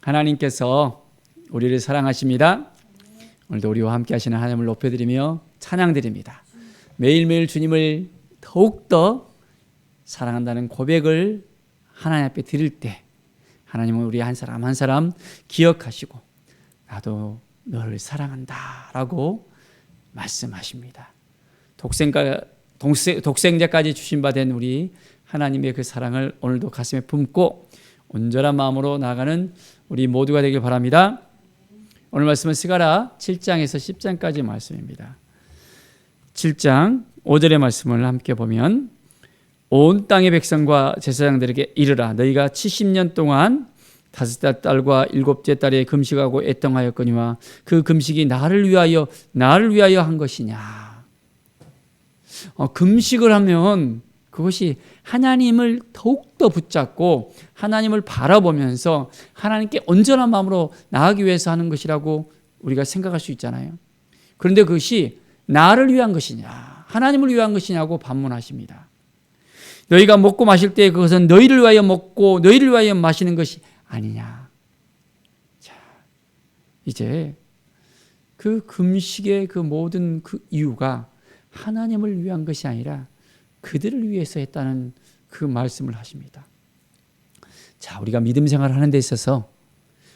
하나님께서 우리를 사랑하십니다. 오늘도 우리와 함께 하시는 하나님을 높여드리며 찬양드립니다. 매일매일 주님을 더욱더 사랑한다는 고백을 하나님 앞에 드릴 때 하나님은 우리 한 사람 한 사람 기억하시고 나도 너를 사랑한다 라고 말씀하십니다. 독생자까지 주신 바 된 우리 하나님의 그 사랑을 오늘도 가슴에 품고 온전한 마음으로 나아가는 우리 모두가 되길 바랍니다. 오늘 말씀은 스가랴 7장에서 10장까지 말씀입니다. 7장 5절의 말씀을 함께 보면 온 땅의 백성과 제사장들에게 이르라 너희가 70년 동안 5째 딸과 7째 딸에 금식하고 애통하였거니와 그 금식이 나를 위하여 한 것이냐. 금식을 하면 그것이 하나님을 더욱더 붙잡고 하나님을 바라보면서 하나님께 온전한 마음으로 나아가기 위해서 하는 것이라고 우리가 생각할 수 있잖아요. 그런데 그것이 나를 위한 것이냐 하나님을 위한 것이냐고 반문하십니다. 너희가 먹고 마실 때 그것은 너희를 위하여 먹고 너희를 위하여 마시는 것이 아니냐. 자, 이제 그 금식의 그 모든 그 이유가 하나님을 위한 것이 아니라 그들을 위해서 했다는 그 말씀을 하십니다. 자, 우리가 믿음 생활을 하는 데 있어서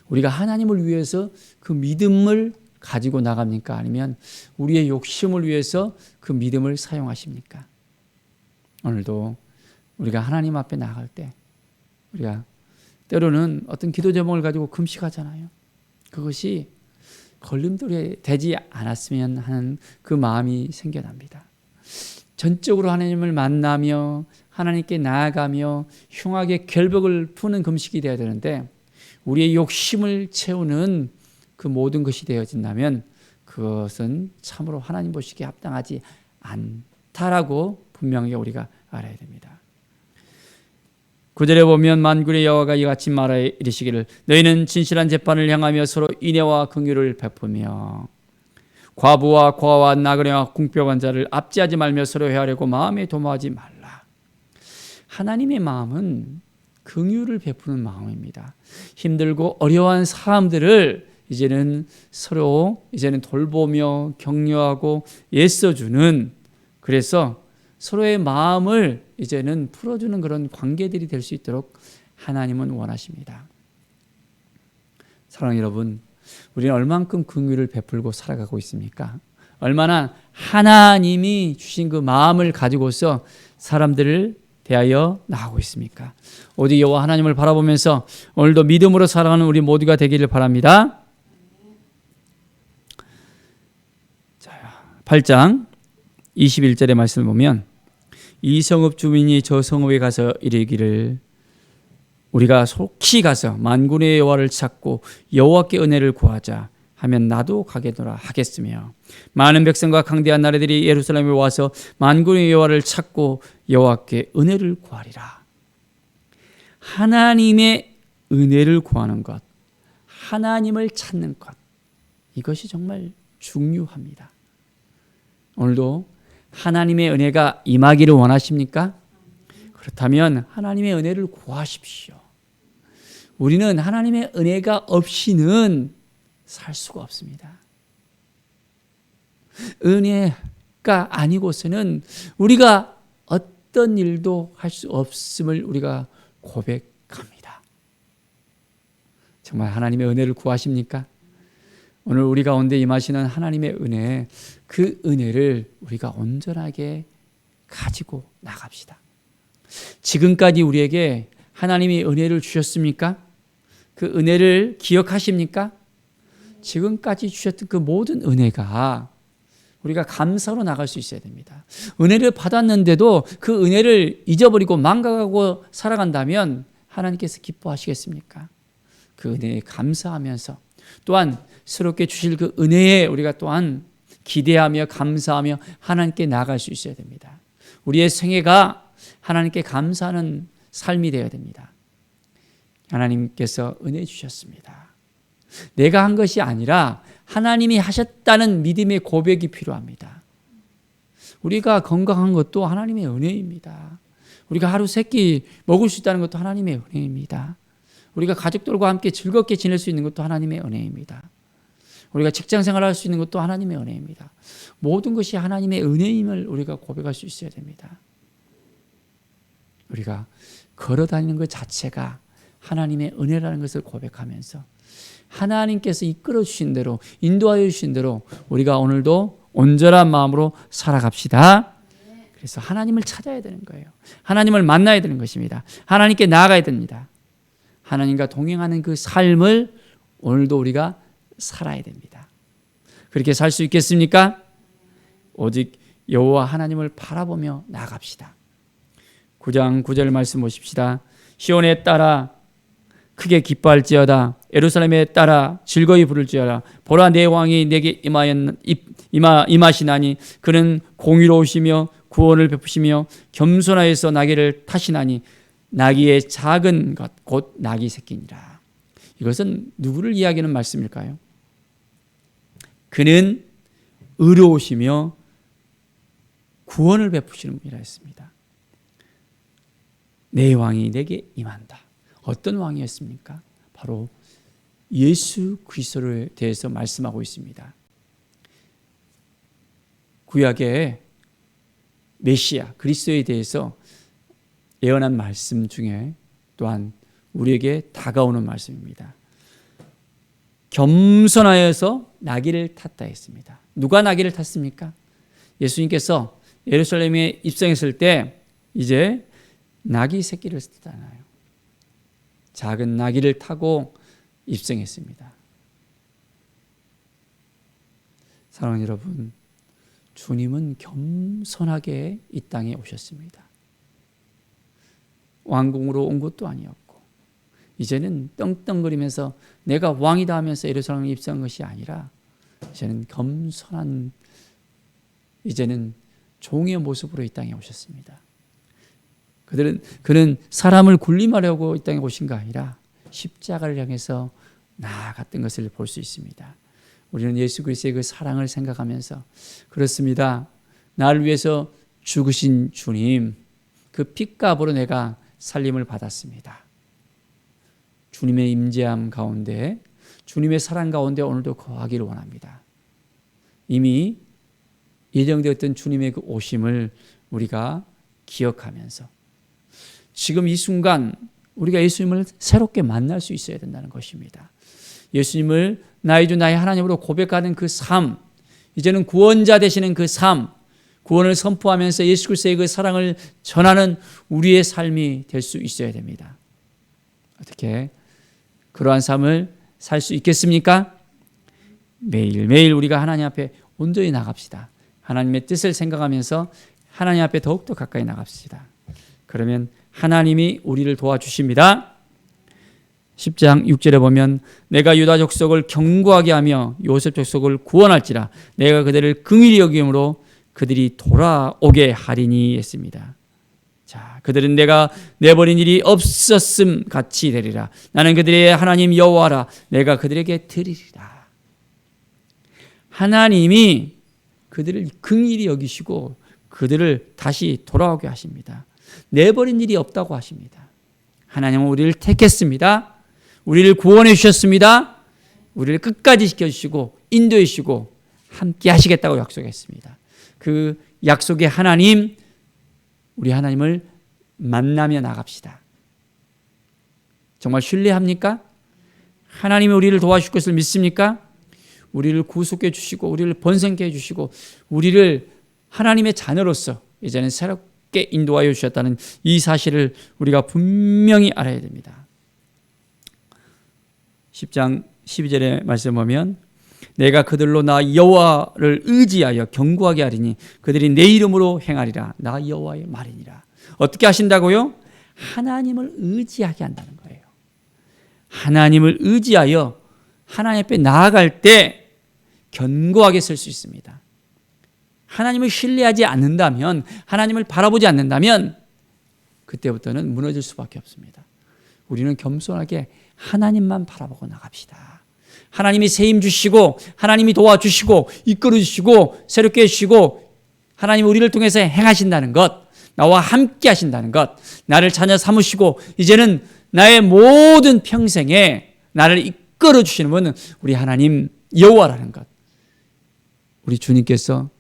우리가 하나님을 위해서 그 믿음을 가지고 나갑니까? 아니면 우리의 욕심을 위해서 그 믿음을 사용하십니까? 오늘도 우리가 하나님 앞에 나갈 때 우리가 때로는 어떤 기도 제목을 가지고 금식하잖아요. 그것이 걸림돌이 되지 않았으면 하는 그 마음이 생겨납니다. 전적으로 하나님을 만나며 하나님께 나아가며 흉악의 결벽을 푸는 금식이 되어야 되는데 우리의 욕심을 채우는 그 모든 것이 되어진다면 그것은 참으로 하나님 보시기에 합당하지 않다라고 분명히 우리가 알아야 됩니다. 9절에 보면 만군의 여호와가 이같이 말하여 이르시기를 너희는 진실한 재판을 향하며 서로 인애와 긍휼을 베푸며 과부와 고아와 나그네와 궁핍한 자를 압제하지 말며 서로 헤아리고 마음에 도모하지 말라. 하나님의 마음은 긍휼을 베푸는 마음입니다. 힘들고 어려운 사람들을 이제는 서로 돌보며 격려하고 애써주는, 그래서 서로의 마음을 이제는 풀어주는 그런 관계들이 될 수 있도록 하나님은 원하십니다. 사랑하는 여러분, 우리는 얼만큼 긍휼을 베풀고 살아가고 있습니까? 얼마나 하나님이 주신 그 마음을 가지고서 사람들을 대하여 나가고 있습니까? 오직 여호와 하나님을 바라보면서 오늘도 믿음으로 살아가는 우리 모두가 되기를 바랍니다. 자, 8장 21절의 말씀을 보면 이 성읍 주민이 저 성읍에 가서 이르기를 우리가 속히 가서 만군의 여호와를 찾고 여호와께 은혜를 구하자 하면 나도 가겠노라 하겠으며 많은 백성과 강대한 나라들이 예루살렘에 와서 만군의 여호와를 찾고 여호와께 은혜를 구하리라. 하나님의 은혜를 구하는 것, 하나님을 찾는 것, 이것이 정말 중요합니다. 오늘도 하나님의 은혜가 임하기를 원하십니까? 그렇다면 하나님의 은혜를 구하십시오. 우리는 하나님의 은혜가 없이는 살 수가 없습니다. 은혜가 아니고서는 우리가 어떤 일도 할 수 없음을 우리가 고백합니다. 정말 하나님의 은혜를 구하십니까? 오늘 우리 가운데 임하시는 하나님의 은혜, 그 은혜를 우리가 온전하게 가지고 나갑시다. 지금까지 우리에게 하나님이 은혜를 주셨습니까? 그 은혜를 기억하십니까? 지금까지 주셨던 그 모든 은혜가 우리가 감사로 나갈 수 있어야 됩니다. 은혜를 받았는데도 그 은혜를 잊어버리고 망각하고 살아간다면 하나님께서 기뻐하시겠습니까? 그 은혜에 감사하면서 또한 새롭게 주실 그 은혜에 우리가 또한 기대하며 감사하며 하나님께 나아갈 수 있어야 됩니다. 우리의 생애가 하나님께 감사하는 삶이 되어야 됩니다. 하나님께서 은혜 주셨습니다. 내가 한 것이 아니라 하나님이 하셨다는 믿음의 고백이 필요합니다. 우리가 건강한 것도 하나님의 은혜입니다. 우리가 하루 3끼 먹을 수 있다는 것도 하나님의 은혜입니다. 우리가 가족들과 함께 즐겁게 지낼 수 있는 것도 하나님의 은혜입니다. 우리가 직장 생활할 수 있는 것도 하나님의 은혜입니다. 모든 것이 하나님의 은혜임을 우리가 고백할 수 있어야 됩니다. 우리가 걸어다니는 것 자체가 하나님의 은혜라는 것을 고백하면서 하나님께서 이끌어 주신 대로, 인도하여 주신 대로 우리가 오늘도 온전한 마음으로 살아갑시다. 그래서 하나님을 찾아야 되는 거예요. 하나님을 만나야 되는 것입니다. 하나님께 나아가야 됩니다. 하나님과 동행하는 그 삶을 오늘도 우리가 살아야 됩니다. 그렇게 살 수 있겠습니까? 오직 여호와 하나님을 바라보며 나아갑시다. 9장 9절 말씀 보십시다. 시온에 따라 크게 기뻐할지어다. 예루살렘에 따라 즐거이 부를지어다. 보라, 내 왕이 내게 임하시나니 그는 공의로우시며 구원을 베푸시며 겸손하여서 나귀를 타시나니 나귀의 작은 것 곧 나귀 새끼니라. 이것은 누구를 이야기하는 말씀일까요? 그는 의로우시며 구원을 베푸시는 분이라 했습니다. 내 왕이 내게 임한다. 어떤 왕이었습니까? 바로 예수 그리스도에 대해서 말씀하고 있습니다. 구약의 메시아 그리스도에 대해서 예언한 말씀 중에 또한 우리에게 다가오는 말씀입니다. 겸손하여서 나귀를 탔다 했습니다. 누가 나귀를 탔습니까? 예수님께서 예루살렘에 입성했을 때 이제 나귀 새끼를 쓰잖아요. 작은 나귀를 타고 입성했습니다. 사랑하는 여러분, 주님은 겸손하게 이 땅에 오셨습니다. 왕궁으로 온 것도 아니었고 이제는 떵떵거리면서 내가 왕이다 하면서 예루살렘에 입성한 것이 아니라 이제는 겸손한, 이제는 종의 모습으로 이 땅에 오셨습니다. 그는 사람을 군림하려고 이 땅에 오신 거 아니라 십자가를 향해서 나아갔던 것을 볼 수 있습니다. 우리는 예수 그리스도의 그 사랑을 생각하면서 그렇습니다. 나를 위해서 죽으신 주님, 그 핏값으로 내가 살림을 받았습니다. 주님의 임재함 가운데, 주님의 사랑 가운데 오늘도 거하기를 원합니다. 이미 예정되었던 주님의 그 오심을 우리가 기억하면서 지금 이 순간 우리가 예수님을 새롭게 만날 수 있어야 된다는 것입니다. 예수님을 나의 주 나의 하나님으로 고백하는 그 삶, 이제는 구원자 되시는 그 삶, 구원을 선포하면서 예수 그리스도의 그 사랑을 전하는 우리의 삶이 될 수 있어야 됩니다. 어떻게 그러한 삶을 살 수 있겠습니까? 매일매일 우리가 하나님 앞에 온전히 나갑시다. 하나님의 뜻을 생각하면서 하나님 앞에 더욱더 가까이 나갑시다. 그러면 하나님이 우리를 도와주십니다. 10장 6절에 보면 내가 유다 족속을 견고하게 하며 요셉 족속을 구원할지라 내가 그들을 긍휼히 여김으로 그들이 돌아오게 하리니 했습니다. 자, 그들은 내가 내버린 일이 없었음 같이 되리라. 나는 그들의 하나님 여호와라. 내가 그들에게 드리리라. 하나님이 그들을 긍휼히 여기시고 그들을 다시 돌아오게 하십니다. 내버린 일이 없다고 하십니다. 하나님은 우리를 택했습니다. 우리를 구원해 주셨습니다. 우리를 끝까지 지켜주시고 인도해 주시고 함께 하시겠다고 약속했습니다. 그 약속의 하나님, 우리 하나님을 만나며 나갑시다. 정말 신뢰합니까? 하나님이 우리를 도와주실 것을 믿습니까? 우리를 구속해 주시고 우리를 번성케 해 주시고 우리를 하나님의 자녀로서 이제는 새롭게 인도하여 주셨다는 이 사실을 우리가 분명히 알아야 됩니다. 10장 12절의 말씀 보면 내가 그들로 나 여호와를 의지하여 견고하게 하리니 그들이 내 이름으로 행하리라. 나 여호와의 말이니라. 어떻게 하신다고요? 하나님을 의지하게 한다는 거예요. 하나님을 의지하여 하나님 앞에 나아갈 때 견고하게 설 수 있습니다. 하나님을 신뢰하지 않는다면, 하나님을 바라보지 않는다면 그때부터는 무너질 수밖에 없습니다. 우리는 겸손하게 하나님만 바라보고 나갑시다. 하나님이 세임 주시고 하나님이 도와주시고 이끌어 주시고 새롭게 해주시고 하나님이 우리를 통해서 행하신다는 것, 나와 함께 하신다는 것, 나를 자녀 삼으시고 이제는 나의 모든 평생에 나를 이끌어 주시는 분은 우리 하나님 여호와라는 것. 우리 주님께서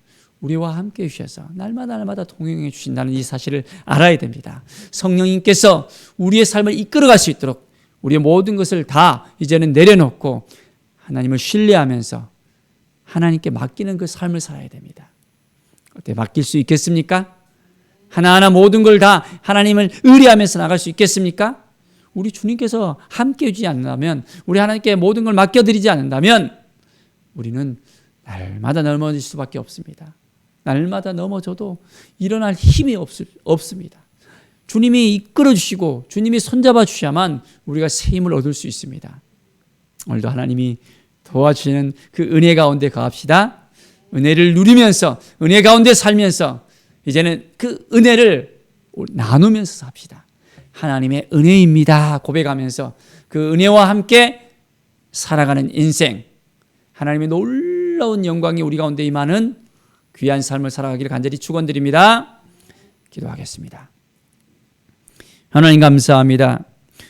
우리와 함께 해주셔서 날마다 동행해 주신다는 이 사실을 알아야 됩니다. 성령님께서 우리의 삶을 이끌어갈 수 있도록 우리의 모든 것을 다 이제는 내려놓고 하나님을 신뢰하면서 하나님께 맡기는 그 삶을 살아야 됩니다. 어때, 맡길 수 있겠습니까? 하나하나 모든 걸 다 하나님을 의뢰하면서 나갈 수 있겠습니까? 우리 주님께서 함께 해주지 않는다면, 우리 하나님께 모든 걸 맡겨드리지 않는다면 우리는 날마다 넘어질 수밖에 없습니다. 날마다 넘어져도 일어날 힘이 없습니다. 주님이 이끌어 주시고 주님이 손잡아 주셔야만 우리가 새 힘을 얻을 수 있습니다. 오늘도 하나님이 도와주시는 그 은혜 가운데 거합시다. 은혜를 누리면서 은혜 가운데 살면서 이제는 그 은혜를 나누면서 삽시다. 하나님의 은혜입니다 고백하면서 그 은혜와 함께 살아가는 인생, 하나님의 놀라운 영광이 우리 가운데 임하는 귀한 삶을 살아가기를 간절히 축원드립니다. 기도하겠습니다. 하나님 감사합니다.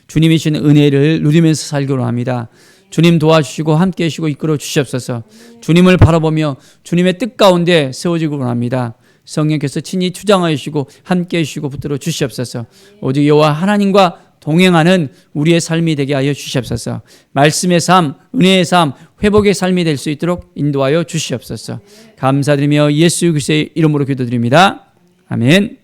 주님이 주신 은혜를 누리면서 살기로 합니다. 주님 도와주시고 함께 해주시고 이끌어 주시옵소서. 주님을 바라보며 주님의 뜻 가운데 세워지기로 합니다. 성령께서 친히 주장하여 주시고 함께 해주시고 붙들어 주시옵소서. 오직 여호와 하나님과 동행하는 우리의 삶이 되게 하여 주시옵소서. 말씀의 삶, 은혜의 삶, 회복의 삶이 될 수 있도록 인도하여 주시옵소서. 감사드리며 예수 그리스도의 이름으로 기도드립니다. 아멘.